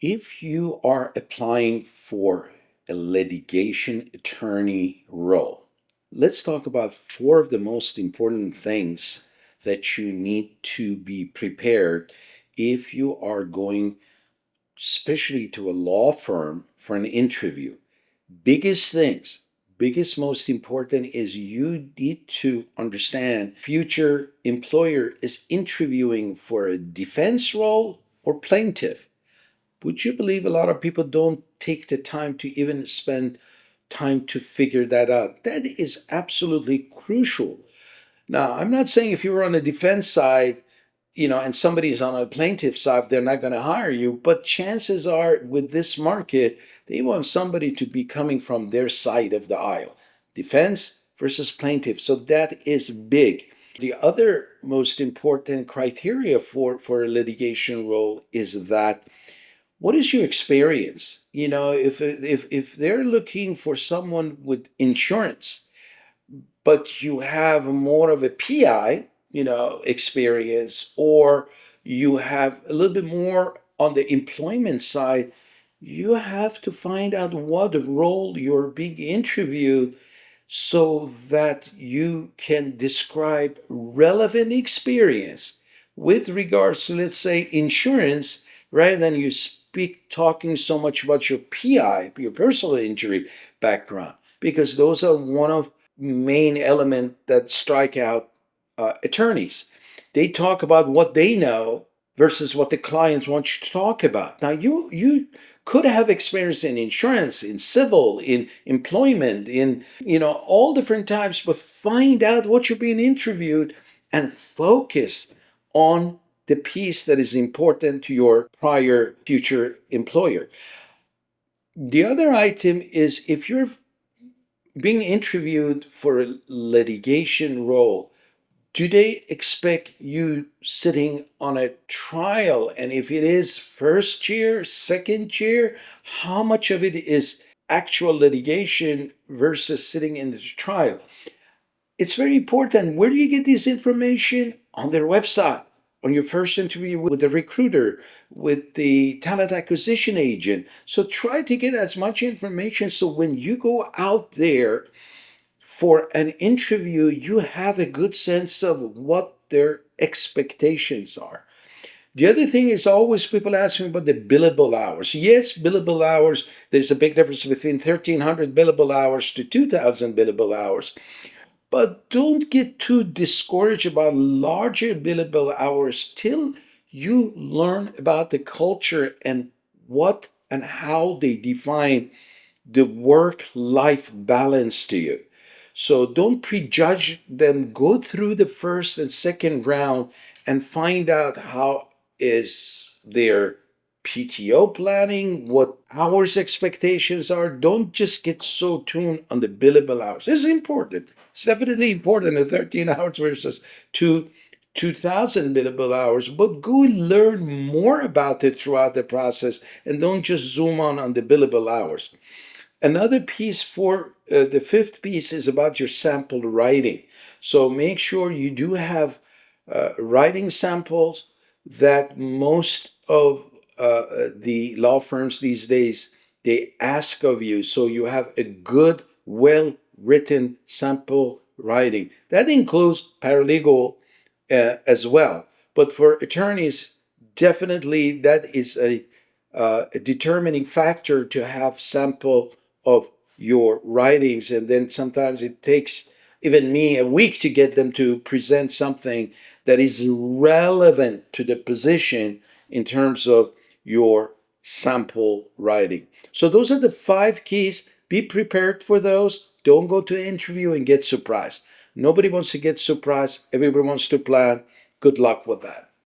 If you are applying for a litigation attorney role, let's talk about four of the most important things that you need to be prepared if you are going, especially to a law firm, for an interview. Biggest things, biggest, most important is you need to understand future employer is interviewing for a defense role or plaintiff. Would you believe a lot of people don't take the time to even spend time to figure that out? That is absolutely crucial. Now, I'm not saying if you're on the defense side, and somebody is on a plaintiff side, they're not going to hire you. But chances are, with this market, they want somebody to be coming from their side of the aisle. Defense versus plaintiff. So that is big. The other most important criteria for a litigation role is that what is your experience? If they're looking for someone with insurance, but you have more of a PI, experience, or you have a little bit more on the employment side, you have to find out what role you're being interviewed so that you can describe relevant experience with regards to, let's say, insurance, rather than you speak talking so much about your PI, your personal injury background, because those are one of main element that strike out attorneys. They talk about what they know versus what the clients want you to talk about. Now, you could have experience in insurance, in civil, in employment, in all different types, but find out what you're being interviewed and focus on the piece that is important to your prior future employer. The other item is if you're being interviewed for a litigation role, do they expect you sitting on a trial? And if it is first year, second year, how much of it is actual litigation versus sitting in the trial? It's very important. Where do you get this information? On their website, on your first interview with the recruiter, with the talent acquisition agent. So try to get as much information so when you go out there for an interview, you have a good sense of what their expectations are. The other thing is always people ask me about the billable hours. Yes, billable hours, there's a big difference between 1,300 billable hours to 2,000 billable hours. But don't get too discouraged about larger billable hours till you learn about the culture and what and how they define the work-life balance to you. So don't prejudge them. Go through the first and second round and find out how is their PTO planning, what hours expectations are. Don't just get so tuned on the billable hours. This is important. It's definitely important, the 13 hours versus 2,000 billable hours, but go learn more about it throughout the process and don't just zoom on the billable hours. Another piece for the fifth piece is about your sample writing. So make sure you do have writing samples that most of the law firms these days, they ask of you. So you have a good, well written sample writing. That includes paralegal as well. But for attorneys, definitely that is a determining factor to have sample of your writings. And then sometimes it takes even me a week to get them to present something that is relevant to the position in terms of your sample writing. So those are the five keys. Be prepared for those. Don't go to an interview and get surprised. Nobody wants to get surprised. Everybody wants to plan. Good luck with that.